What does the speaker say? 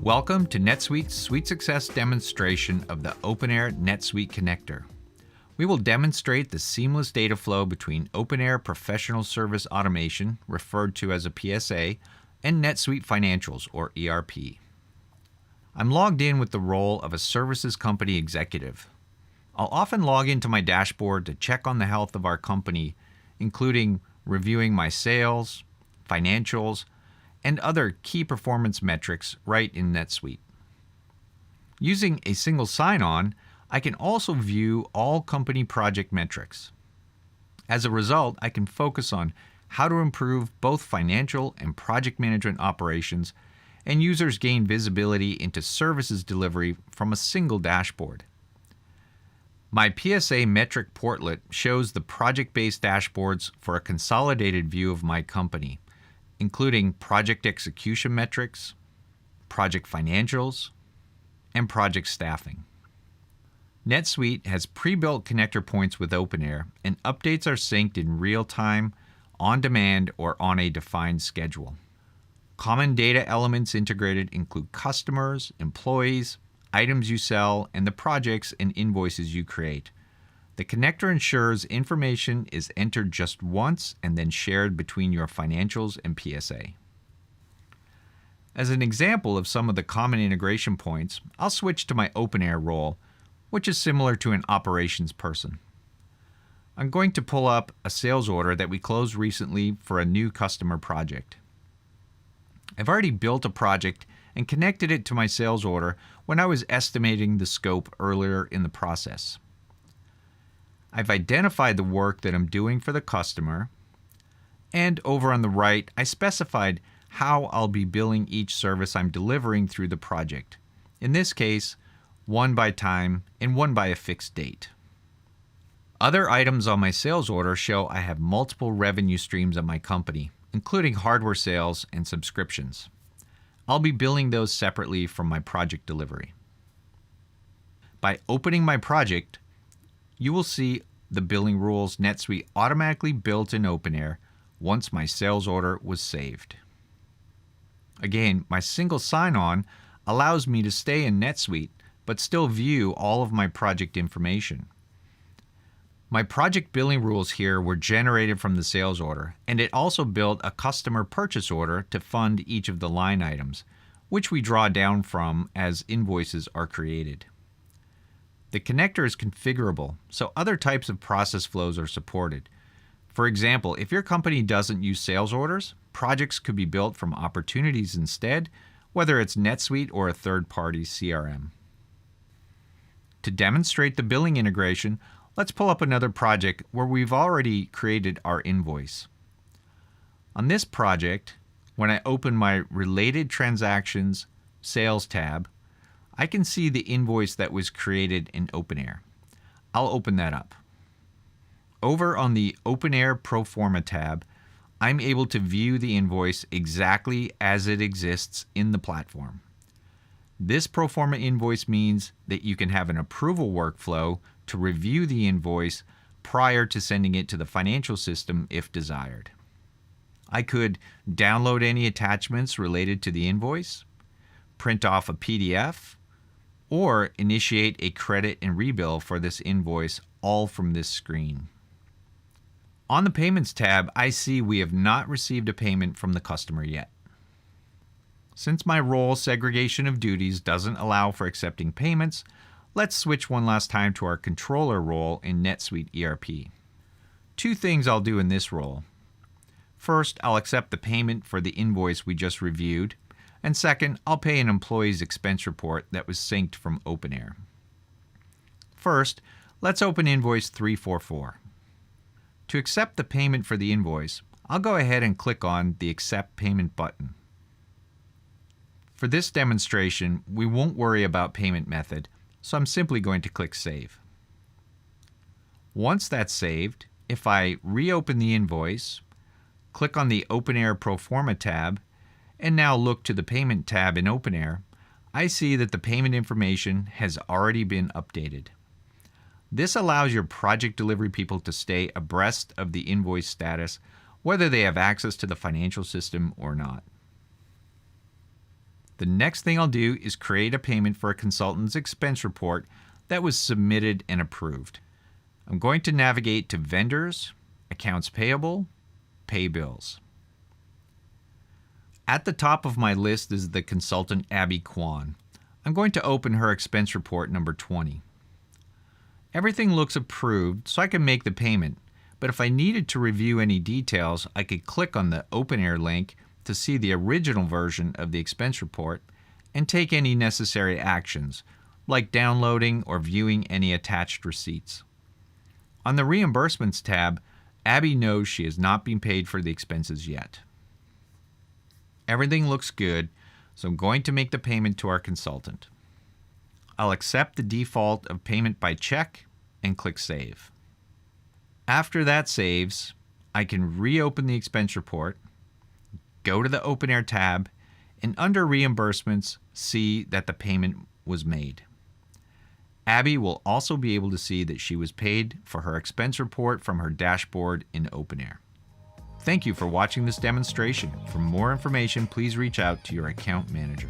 Welcome to NetSuite's SuiteSuccess demonstration of the OpenAir NetSuite connector. We will demonstrate the seamless data flow between OpenAir Professional Service Automation, referred to as a PSA, and NetSuite Financials, or ERP. I'm logged in with the role of a services company executive. I'll often log into my dashboard to check on the health of our company, including reviewing my sales, financials, and other key performance metrics right in NetSuite. Using a single sign-on, I can also view all company project metrics. As a result, I can focus on how to improve both financial and project management operations, and users gain visibility into services delivery from a single dashboard. My PSA metric portlet shows the project-based dashboards for a consolidated view of my company, including project execution metrics, project financials, and project staffing. NetSuite has pre-built connector points with OpenAir, and updates are synced in real time, on demand, or on a defined schedule. Common data elements integrated include customers, employees, items you sell, and the projects and invoices you create. The connector ensures information is entered just once and then shared between your financials and PSA. As an example of some of the common integration points, I'll switch to my OpenAir role, which is similar to an operations person. I'm going to pull up a sales order that we closed recently for a new customer project. I've already built a project and connected it to my sales order when I was estimating the scope earlier in the process. I've identified the work that I'm doing for the customer, and over on the right, I specified how I'll be billing each service I'm delivering through the project. In this case, one by time and one by a fixed date. Other items on my sales order show I have multiple revenue streams at my company, including hardware sales and subscriptions. I'll be billing those separately from my project delivery. By opening my project, you will see the billing rules NetSuite automatically built in OpenAir once my sales order was saved. Again, my single sign-on allows me to stay in NetSuite but still view all of my project information. My project billing rules here were generated from the sales order, and it also built a customer purchase order to fund each of the line items, which we draw down from as invoices are created. The connector is configurable, so other types of process flows are supported. For example, if your company doesn't use sales orders, projects could be built from opportunities instead, whether it's NetSuite or a third-party CRM. To demonstrate the billing integration, let's pull up another project where we've already created our invoice. On this project, when I open my Related Transactions Sales tab, I can see the invoice that was created in OpenAir. I'll open that up. Over on the OpenAir Proforma tab, I'm able to view the invoice exactly as it exists in the platform. This Proforma invoice means that you can have an approval workflow to review the invoice prior to sending it to the financial system if desired. I could download any attachments related to the invoice, print off a PDF, or initiate a credit and rebill for this invoice, all from this screen. On the Payments tab, I see we have not received a payment from the customer yet. Since my role segregation of duties doesn't allow for accepting payments, let's switch one last time to our controller role in NetSuite ERP. Two things I'll do in this role. First, I'll accept the payment for the invoice we just reviewed, and second, I'll pay an employee's expense report that was synced from OpenAir. First, let's open invoice 344. To accept the payment for the invoice, I'll go ahead and click on the Accept Payment button. For this demonstration, we won't worry about payment method, so I'm simply going to click Save. Once that's saved, if I reopen the invoice, click on the OpenAir Proforma tab, and now look to the Payment tab in OpenAir, I see that the payment information has already been updated. This allows your project delivery people to stay abreast of the invoice status whether they have access to the financial system or not. The next thing I'll do is create a payment for a consultant's expense report that was submitted and approved. I'm going to navigate to Vendors, Accounts Payable, Pay Bills. At the top of my list is the consultant Abby Kwan. I'm going to open her expense report number 20. Everything looks approved, so I can make the payment, but if I needed to review any details, I could click on the OpenAir link to see the original version of the expense report and take any necessary actions, like downloading or viewing any attached receipts. On the Reimbursements tab, Abby knows she has not been paid for the expenses yet. Everything looks good, so I'm going to make the payment to our consultant. I'll accept the default of payment by check and click Save. After that saves, I can reopen the expense report, go to the OpenAir tab, and under Reimbursements, see that the payment was made. Abby will also be able to see that she was paid for her expense report from her dashboard in OpenAir. Thank you for watching this demonstration. For more information, please reach out to your account manager.